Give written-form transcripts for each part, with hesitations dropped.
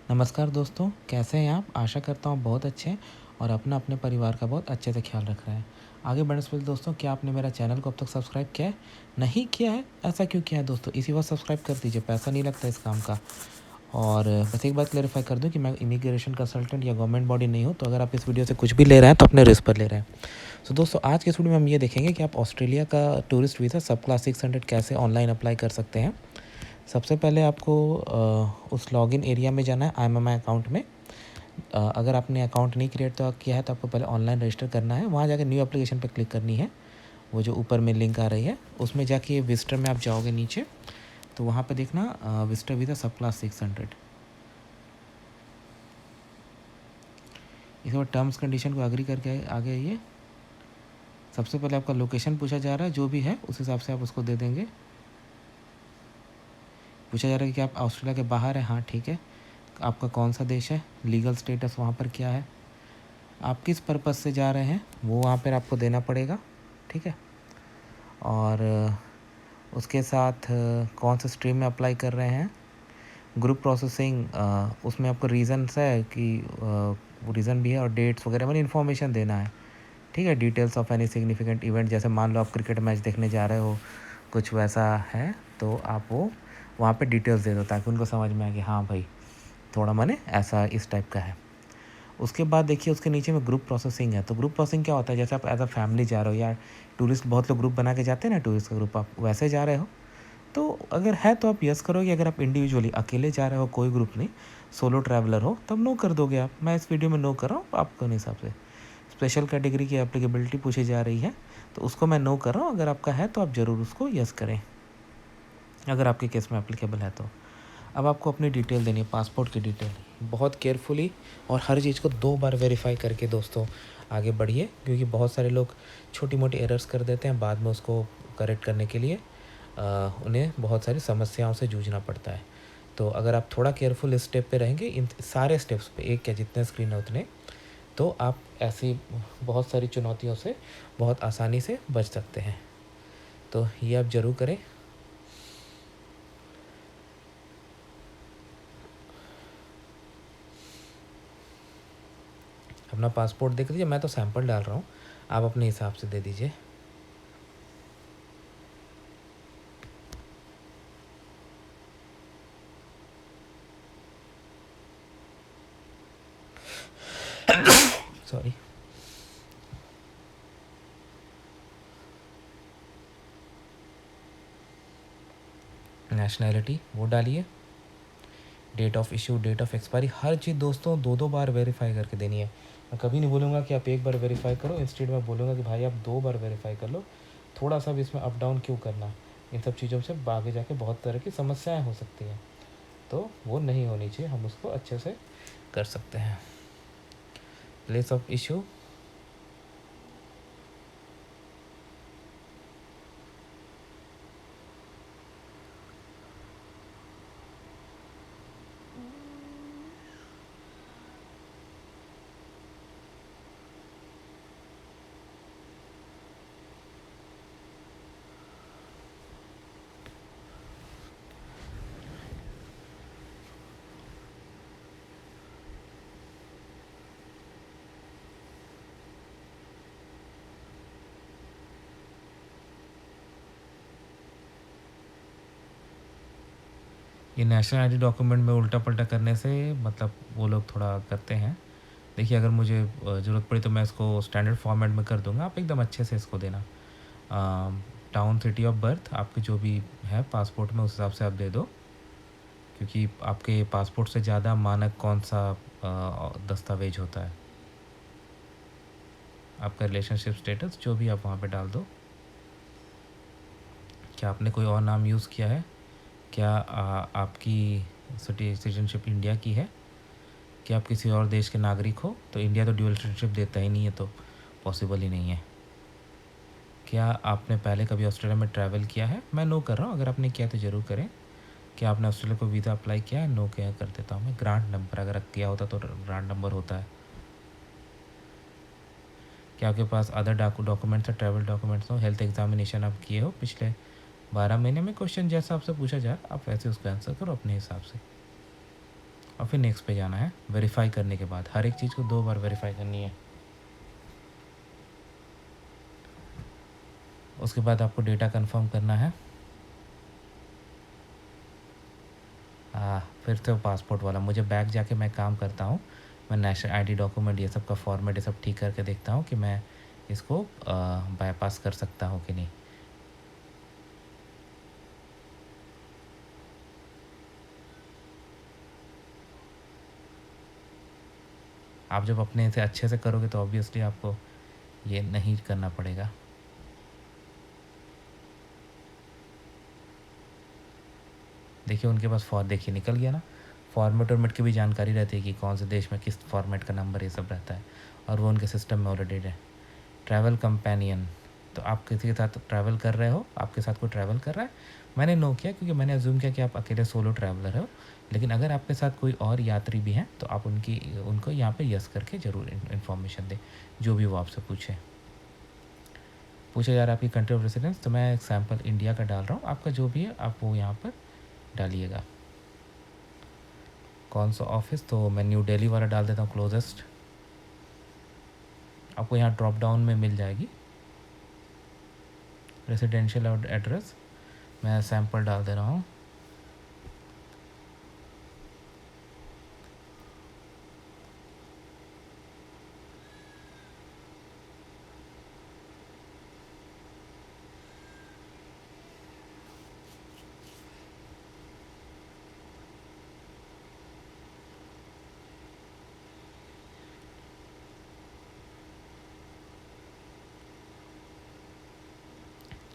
नमस्कार दोस्तों, कैसे हैं आप? आशा करता हूँ बहुत अच्छे हैं और अपना अपने परिवार का बहुत अच्छे से ख्याल रख रहे हैं। आगे बढ़ने से पहले दोस्तों, क्या आपने मेरा चैनल को अब तक सब्सक्राइब किया है? नहीं किया है? ऐसा क्यों किया है दोस्तों? इसी वक्त सब्सक्राइब कर दीजिए, पैसा नहीं लगता इस काम का। और बस एक बात क्लेरिफाई कर दूं कि मैं इमिग्रेशन कंसल्टेंट या गवर्नमेंट बॉडी नहीं हूँ, तो अगर आप इस वीडियो से कुछ भी ले रहे हैं तो अपने रिस्क पर ले रहे हैं। तो दोस्तों, आज के इस वीडियो में हम ये देखेंगे कि आप ऑस्ट्रेलिया का टूरिस्ट वीज़ा सब क्लास 600 कैसे ऑनलाइन अप्लाई कर सकते हैं। सबसे पहले आपको उस लॉगिन एरिया में जाना है, IMMI अकाउंट में। अगर आपने अकाउंट नहीं क्रिएट तो किया है तो आपको पहले ऑनलाइन रजिस्टर करना है। वहाँ जाकर न्यू एप्लीकेशन पर क्लिक करनी है, वो जो ऊपर में लिंक आ रही है उसमें जाके विजिटर में आप जाओगे नीचे, तो वहाँ पे देखना विजिटर वीज़ा सब क्लास 600। इसके बाद टर्म्स कंडीशन को एग्री करके आगे आइए। सबसे पहले आपका लोकेशन पूछा जा रहा है, जो भी है उस हिसाब से आप उसको दे देंगे। पूछा जा रहा है कि आप ऑस्ट्रेलिया के बाहर है, हाँ ठीक है। आपका कौन सा देश है, लीगल स्टेटस वहाँ पर क्या है, आप किस पर्पज़ से जा रहे हैं वो वहाँ पर आपको देना पड़ेगा, ठीक है। और उसके साथ कौन सा स्ट्रीम में अप्लाई कर रहे हैं, ग्रुप प्रोसेसिंग, उसमें आपको रीज़न्स है कि वो रीज़न भी है, और डेट्स वगैरह मतलब इन्फॉर्मेशन देना है, ठीक है। Details of any significant event, जैसे मान लो आप क्रिकेट मैच देखने जा रहे हो, कुछ वैसा है, तो आप वो वहाँ पे डिटेल्स दे दो ताकि उनको समझ में आए कि हाँ भाई थोड़ा माने ऐसा इस टाइप का है। उसके बाद देखिए उसके नीचे में ग्रुप प्रोसेसिंग है। तो ग्रुप प्रोसेसिंग क्या होता है, जैसे आप एज अ फैमिली जा रहे हो या टूरिस्ट, बहुत लोग ग्रुप बना के जाते हैं ना, टूरिस्ट का ग्रुप, आप वैसे जा रहे हो तो अगर है तो आप यस करोगे। अगर आप इंडिविजुअली अकेले जा रहे हो, कोई ग्रुप नहीं, सोलो ट्रैवलर हो, तब नो कर दोगे आप। मैं इस वीडियो में नो कर रहा हूँ आपके हिसाब से। स्पेशल कैटेगरी की एप्लीकेबिलिटी पूछी जा रही है तो उसको मैं नो कर रहा हूँ। अगर आपका है तो आप ज़रूर उसको यस करें, अगर आपके केस में एप्लीकेबल है तो। अब आपको अपनी डिटेल देनी है, पासपोर्ट की डिटेल, बहुत केयरफुली और हर चीज़ को 2 बार वेरीफाई करके दोस्तों आगे बढ़िए, क्योंकि बहुत सारे लोग छोटी मोटी एरर्स कर देते हैं, बाद में उसको करेक्ट करने के लिए उन्हें बहुत सारी समस्याओं से जूझना पड़ता है। तो अगर आप थोड़ा केयरफुल इस स्टेप पे रहेंगे, इन सारे स्टेप्स पे, एक क्या जितने स्क्रीन है उतने, तो आप ऐसी बहुत सारी चुनौतियों से बहुत आसानी से बच सकते हैं। तो ये आप ज़रूर करें। अपना पासपोर्ट देख लीजिए, मैं तो सैंपल डाल रहा हूँ, आप अपने हिसाब से दे दीजिए। सॉरी। नेशनैलिटी वो डालिए, date of issue, date of expiry, हर चीज़ दोस्तों 2 बार वेरीफाई करके देनी है। मैं कभी नहीं बोलूँगा कि आप एक बार वेरीफाई करो, इंस्टेड में बोलूँगा कि भाई आप 2 बार वेरीफाई कर लो। थोड़ा सा भी इसमें अप डाउन क्यों करना, इन सब चीज़ों से आगे जाके बहुत तरह की समस्याएं हो सकती हैं, तो वो नहीं होनी चाहिए, हम उसको अच्छे से कर सकते हैं। प्लेस ऑफ इशू, ये नेशनल आईडी डॉक्यूमेंट में उल्टा पल्टा करने से मतलब वो लोग थोड़ा करते हैं। देखिए अगर मुझे ज़रूरत पड़ी तो मैं इसको स्टैंडर्ड फॉर्मेट में कर दूंगा, आप एकदम अच्छे से इसको देना। टाउन, सिटी ऑफ बर्थ आपके जो भी है पासपोर्ट में, उस हिसाब से आप दे दो, क्योंकि आपके पासपोर्ट से ज़्यादा मानक कौन सा दस्तावेज होता है। आपका रिलेशनशिप स्टेटस जो भी आप वहाँ पे डाल दो। क्या आपने कोई और नाम यूज़ किया है, क्या आपकी सिटीजनशिप इंडिया की है, कि आप किसी और देश के नागरिक हो, तो इंडिया तो ड्यूअल सिटीजनशिप देता ही नहीं है, तो पॉसिबल ही नहीं है। क्या आपने पहले कभी ऑस्ट्रेलिया में ट्रैवल किया है, मैं नो कर रहा हूँ, अगर आपने किया तो ज़रूर करें। क्या आपने ऑस्ट्रेलिया को वीज़ा अप्लाई किया है, नो क्या कर देता हूँ मैं। ग्रांट नंबर, अगर किया होता तो ग्रांट नंबर होता है। क्या आपके पास अदर डॉक्यूमेंट्स है, ट्रैवल डॉक्यूमेंट्स हो, हेल्थ एग्जामिनेशन आप किए हो पिछले 12 महीने में, क्वेश्चन जैसा आपसे पूछा जाए आप वैसे उसको आंसर करो अपने हिसाब से। और फिर नेक्स्ट पे जाना है। वेरीफाई करने के बाद हर एक चीज़ को 2 बार वेरीफाई करनी है। उसके बाद आपको डेटा कंफर्म करना है। फिर तो पासपोर्ट वाला मुझे बैक जाके मैं काम करता हूँ। मैं नेशनल आईडी डॉक्यूमेंट ये सब का फॉर्मेट ये सब ठीक करके देखता हूँ कि मैं इसको बाईपास कर सकता हूँ कि नहीं। आप जब अपने से अच्छे से करोगे तो ऑब्वियसली आपको ये नहीं करना पड़ेगा। देखिए उनके पास देखिए निकल गया ना। फॉर्मेट वॉर्मेट की भी जानकारी रहती है कि कौन से देश में किस फॉर्मेट का नंबर ये सब रहता है, और वो उनके सिस्टम में ऑलरेडी है। ट्रैवल कंपेनियन, तो आप किसी के साथ ट्रैवल कर रहे हो, आपके साथ कोई ट्रैवल कर रहा है। मैंने नो किया क्योंकि मैंने अज्यूम किया कि आप अकेले सोलो ट्रैवलर हो, लेकिन अगर आपके साथ कोई और यात्री भी हैं तो आप उनको यहाँ पे यस करके ज़रूर इन्फॉर्मेशन दें, जो भी वो आपसे पूछे जा रहा है आपकी कंट्री ऑफ रेसिडेंस। तो मैं एग्जाम्पल इंडिया का डाल रहा हूँ, आपका जो भी है आप वो यहाँ पर डालिएगा। कौन सा ऑफिस, तो मैं न्यू दिल्ली वाला डाल देता हूँ क्लोजेस्ट। आपको यहाँ ड्रॉप डाउन में मिल जाएगी रेसिडेंशियल एड्रेस। मैं सैम्पल डाल दे रहा हूँ।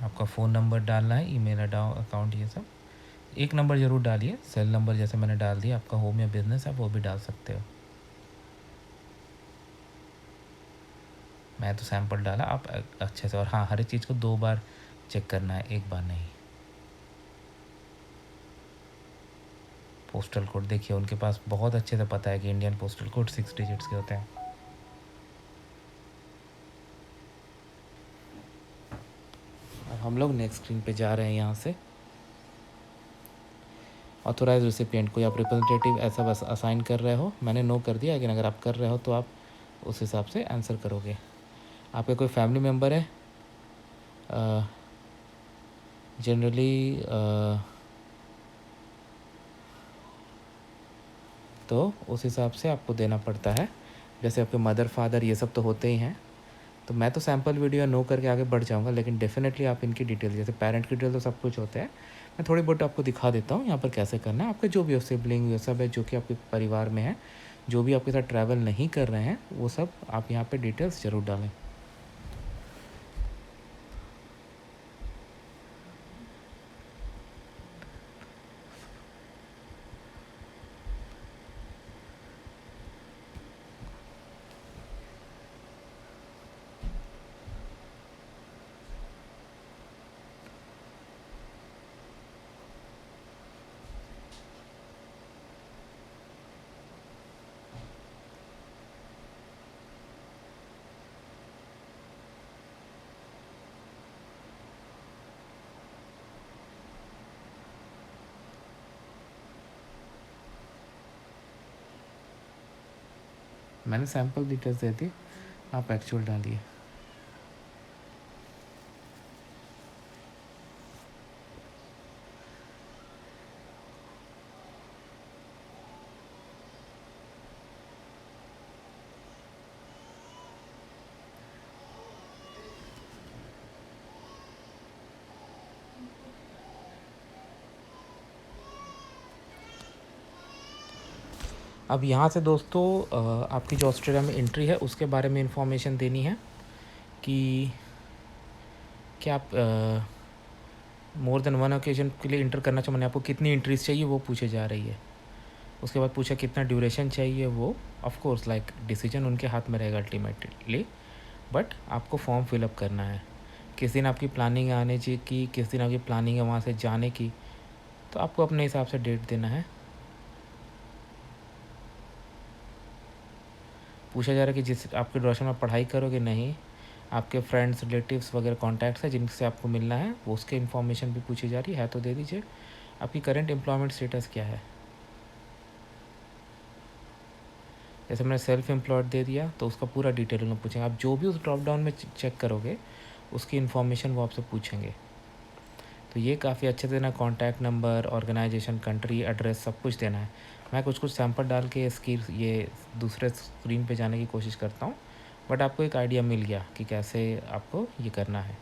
आपका फ़ोन नंबर डालना है, ईमेल अकाउंट ये सब। एक नंबर ज़रूर डालिए, सेल नंबर जैसे मैंने डाल दिया। आपका होम या बिज़नेस है वो भी डाल सकते हो। मैं तो सैम्पल डाला, आप अच्छे से। और हाँ, हर एक चीज़ को 2 बार चेक करना है, एक बार नहीं। पोस्टल कोड देखिए उनके पास बहुत अच्छे से पता है कि इंडियन पोस्टल कोड 6 डिजिट्स के होते हैं। अब हम लोग नेक्स्ट स्क्रीन पे जा रहे हैं। यहाँ से ऑथोराइज रिसिपिएंट, कोई आप रिप्रेजेंटेटिव ऐसा बस असाइन कर रहे हो, मैंने नो कर दिया। लेकिन अगर आप कर रहे हो तो आप उस हिसाब से आंसर करोगे। आपके कोई फैमिली मेम्बर है, जनरली तो उस हिसाब से आपको देना पड़ता है। जैसे आपके मदर फादर ये सब तो होते ही हैं। तो मैं तो सैम्पल वीडियो नो करके आगे बढ़ जाऊंगा, लेकिन डेफिनेटली आप इनकी डिटेल, जैसे पेरेंट की डिटेल तो सब कुछ होता है, मैं थोड़ी बहुत आपको दिखा देता हूँ यहाँ पर कैसे करना है। आपके जो भी हो सिबलिंग ये सब है जो कि आपके परिवार में है, जो भी आपके साथ ट्रैवल नहीं कर रहे हैं, वो सब आप यहाँ पर डिटेल्स ज़रूर डालें। मैंने सैम्पल डिटेल्स दे दी, आप एक्चुअल डालिए। अब यहाँ से दोस्तों आपकी जो ऑस्ट्रेलिया में एंट्री है उसके बारे में इंफॉर्मेशन देनी है कि क्या आप मोर देन वन ओकेजन के लिए इंटर करना चाहिए, मैंने आपको कितनी एंट्रीज चाहिए वो पूछे जा रही है। उसके बाद पूछा कितना ड्यूरेशन चाहिए, वो ऑफ कोर्स लाइक डिसीजन उनके हाथ में रहेगा अल्टीमेटली, बट आपको फॉर्म फिलअप करना है। किस दिन आपकी प्लानिंग आने की, किस दिन आपकी प्लानिंग है वहाँ से जाने की, तो आपको अपने हिसाब से डेट देना है। पूछा जा रहा है कि जिस आपके ड्यूरेशन में पढ़ाई करोगे नहीं, आपके फ्रेंड्स रिलेटिव्स वगैरह कॉन्टैक्ट्स है जिनसे आपको मिलना है, वो उसके इन्फॉर्मेशन भी पूछी जा रही है तो दे दीजिए। आपकी करंट एम्प्लॉयमेंट स्टेटस क्या है। जैसे मैंने सेल्फ एम्प्लॉयड दे दिया तो उसका पूरा डिटेल में पूछेंगे। आप जो भी उस ड्रॉप डाउन में चेक करोगे उसकी इन्फॉर्मेशन वो आपसे पूछेंगे। तो ये काफ़ी अच्छे से देना, contact number, organisation, country, address, सब कुछ देना है। मैं कुछ कुछ सैंपल डाल के इसकी ये दूसरे स्क्रीन पे जाने की कोशिश करता हूँ, बट आपको एक आइडिया मिल गया कि कैसे आपको ये करना है।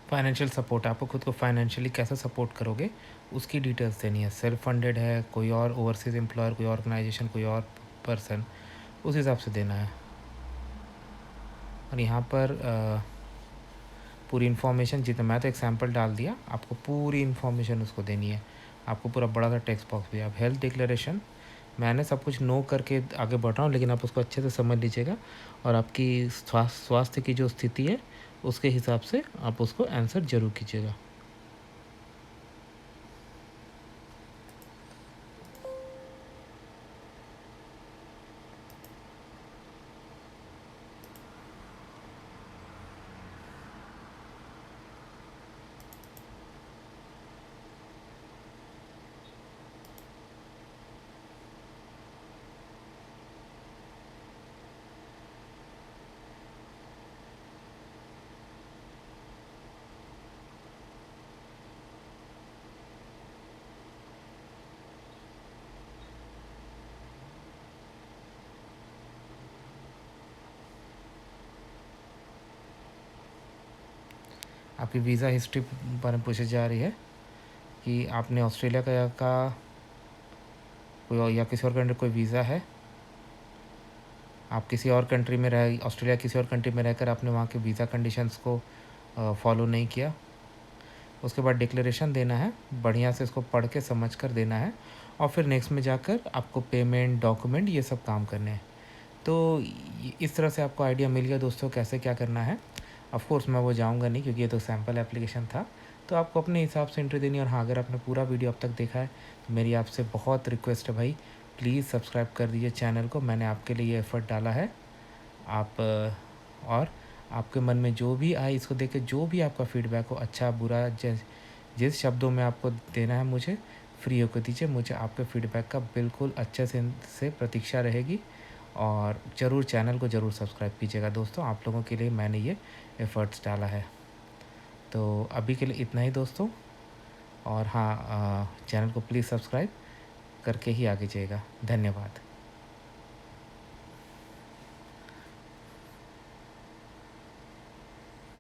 फाइनेंशियल सपोर्ट, आपको खुद को फाइनेंशियली कैसे सपोर्ट करोगे उसकी डिटेल्स देनी है। सेल्फ फंडेड है, कोई और ओवरसीज़ एम्प्लॉयर, कोई ऑर्गेनाइजेशन, कोई और पर्सन, उस हिसाब से देना है। और यहाँ पर पूरी इन्फॉर्मेशन जितना, मैं तो एक सैम्पल डाल दिया, आपको पूरी इन्फॉर्मेशन उसको देनी है। आपको पूरा बड़ा सा टेक्स्ट बॉक्स भी। आप हेल्थ डिक्लेरेशन, मैंने सब कुछ नो करके आगे बढ़ रहा हूँ, लेकिन आप उसको अच्छे से समझ लीजिएगा और आपकी स्वास्थ्य की जो स्थिति है उसके हिसाब से आप उसको आंसर ज़रूर कीजिएगा। आपकी वीज़ा हिस्ट्री पर पूछी जा रही है कि आपने ऑस्ट्रेलिया का कोई या किसी और कंट्री कोई वीज़ा है, आप किसी और कंट्री में रह, ऑस्ट्रेलिया किसी और कंट्री में रहकर आपने वहाँ के वीज़ा कंडीशंस को फॉलो नहीं किया। उसके बाद डिक्लेरेशन देना है, बढ़िया से इसको पढ़ के समझ कर देना है, और फिर नेक्स्ट में जाकर आपको पेमेंट, डॉक्यूमेंट, ये सब काम करने हैं। तो इस तरह से आपको आइडिया मिल गया दोस्तों कैसे क्या करना है। ऑफ़ कोर्स मैं वो जाऊँगा नहीं क्योंकि ये तो सैम्पल एप्लीकेशन था, तो आपको अपने हिसाब से एंट्री देनी है। और हाँ, अगर आपने पूरा वीडियो अब तक देखा है तो मेरी आपसे बहुत रिक्वेस्ट है भाई, प्लीज़ सब्सक्राइब कर दीजिए चैनल को। मैंने आपके लिए ये एफ़र्ट डाला है। आप और आपके मन में जो भी आए, इसको देख के जो भी आपका फ़ीडबैक हो, अच्छा बुरा, जिस शब्दों में आपको देना है मुझे, फ्री होकर दीजिए। मुझे आपके फ़ीडबैक का बिल्कुल अच्छे से प्रतीक्षा रहेगी। और ज़रूर चैनल को ज़रूर सब्सक्राइब कीजिएगा दोस्तों, आप लोगों के लिए मैंने ये एफ़र्ट्स डाला है। तो अभी के लिए इतना ही दोस्तों। और हाँ, चैनल को प्लीज़ सब्सक्राइब करके ही आगे जाइएगा। धन्यवाद।